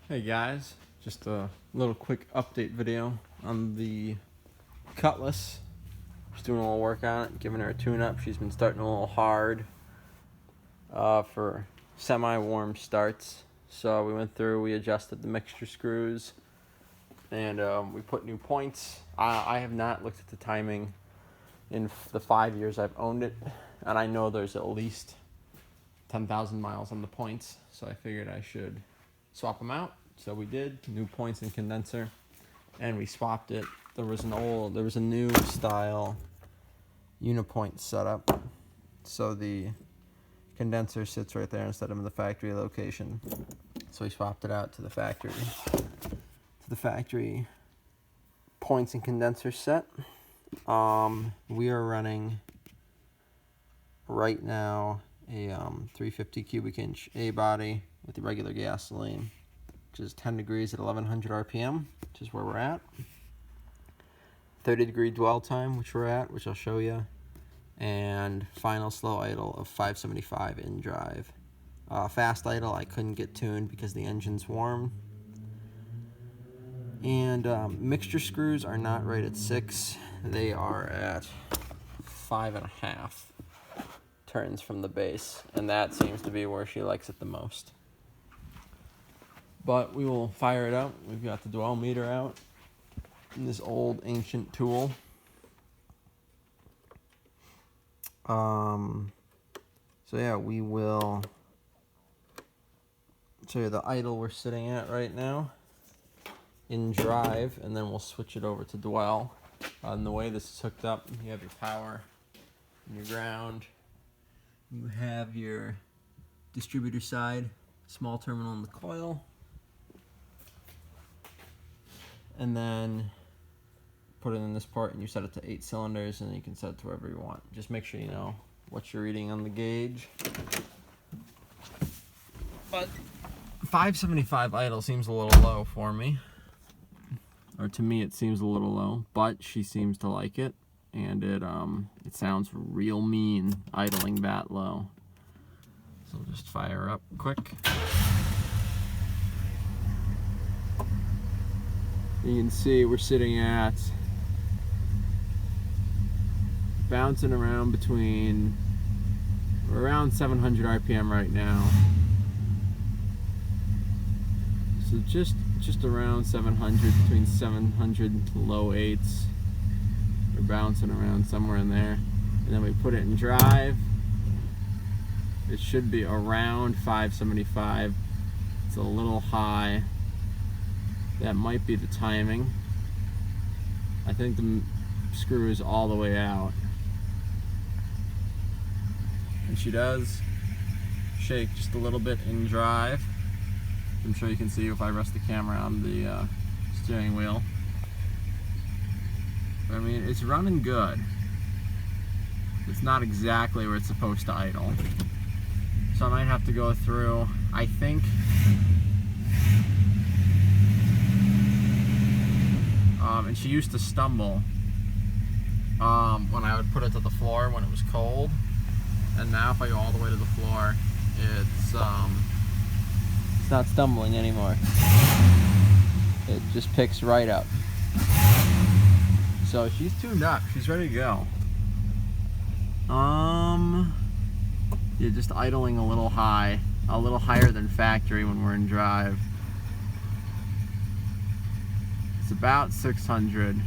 Hey guys, just a little quick update video on the Cutlass. Just doing a little work on it, giving her a tune-up. She's been starting a little hard for semi-warm starts. So we went through, we adjusted the mixture screws, and we put new points. I have not looked at the timing in the 5 years I've owned it, and I know there's at least 10,000 miles on the points, so I figured I should swap them out. So we did, new points and condenser, and we swapped it. There was a new style unipoint setup, so the condenser sits right there instead of in the factory location. So we swapped it out to the factory points and condenser set. We are running right now a 350 cubic inch A body with the regular gasoline, which is 10 degrees at 1100 RPM, which is where we're at. 30 degree dwell time, which we're at, which I'll show you, and final slow idle of 575 in drive. Fast idle I couldn't get tuned because the engine's warm. And mixture screws are not right at 6. They are at 5.5 turns from the base, and that seems to be where she likes it the most. But we will fire it up. We've got the dwell meter out in this old ancient tool. So yeah, we will show you the idle we're sitting at right now in drive, and then we'll switch it over to dwell. And the way this is hooked up, you have your power and your ground. You have your distributor side, small terminal in the coil, and then put it in this part, and you set it to 8 cylinders, and you can set it to wherever you want. Just make sure you know what you're reading on the gauge. But 575 idle seems a little low for me, or to me it seems a little low, but she seems to like it, and it sounds real mean idling that low. So we'll just fire up quick. You can see we're sitting at bouncing around around 700 RPM right now. So just around 700, between 700 low 8s. We're bouncing around somewhere in there. And then we put it in drive. It should be around 575. It's a little high. That might be the timing. I think the screw is all the way out. And she does shake just a little bit in drive. I'm sure you can see if I rest the camera on the steering wheel. But I mean, it's running good. It's not exactly where it's supposed to idle. So I might have to go through, I think, and she used to stumble when I would put it to the floor when it was cold. And now if I go all the way to the floor, it's not stumbling anymore. It just picks right up. So she's tuned up. She's ready to go. Yeah, just idling a little high, a little higher than factory when we're in drive. It's about 600.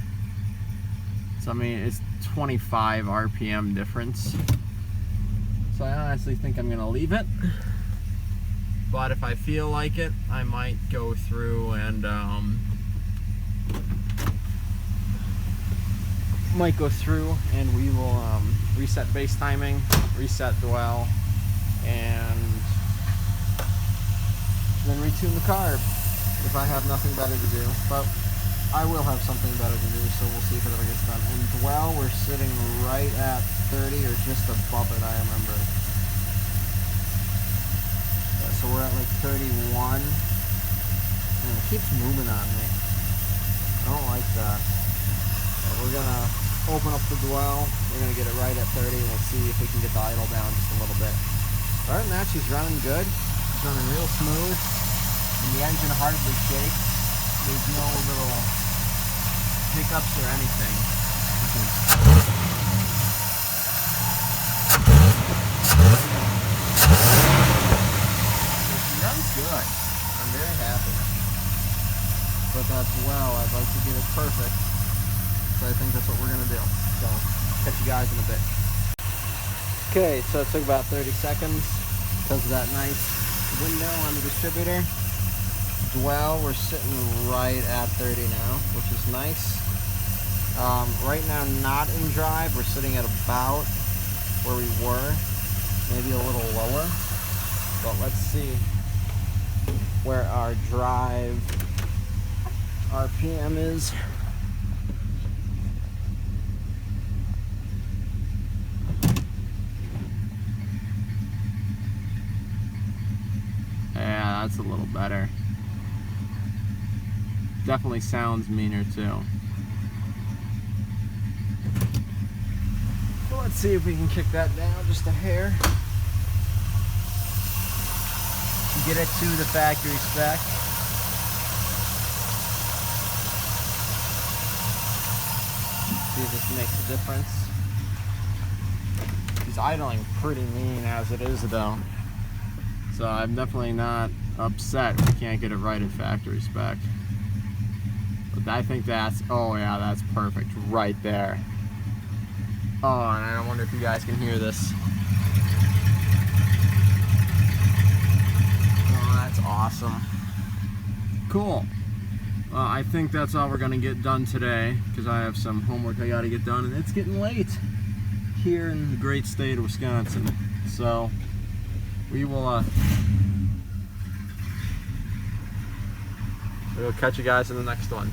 So I mean, it's 25 RPM difference. So I honestly think I'm gonna leave it. But if I feel like it, I might go through and we will reset base timing, reset dwell, and then retune the carb if I have nothing better to do. But I will have something better to do, so we'll see if it ever gets done. And dwell, we're sitting right at 30 or just above it, I remember. Yeah, so we're at like 31. And it keeps moving on me. I don't like that. But we're gonna open up the dwell. We're gonna get it right at 30. We'll see if we can get the idle down just a little bit. Other than that, she's running good. She's running real smooth. And the engine hardly shakes. There's no little hiccups or anything. It runs good. I'm very happy. But that's well, I'd like to get it perfect. So I think that's what we're going to do. So, catch you guys in a bit. Okay, so it took about 30 seconds because of that nice window on the distributor. Dwell, we're sitting right at 30 now, which is nice. Right now, not in drive, we're sitting at about where we were, maybe a little lower. But let's see where our drive RPM is. Yeah, that's a little better. Definitely sounds meaner too. So let's see if we can kick that down just a hair. Get it to the factory spec. See if this makes a difference. He's idling pretty mean as it is though. So I'm definitely not upset if we can't get it right at factory spec. But I think that's, oh yeah, that's perfect right there. Oh, and I wonder if you guys can hear this. Oh, that's awesome. Cool. I think that's all we're gonna get done today because I have some homework I gotta get done and it's getting late here in the great state of Wisconsin. So we will we'll catch you guys in the next one.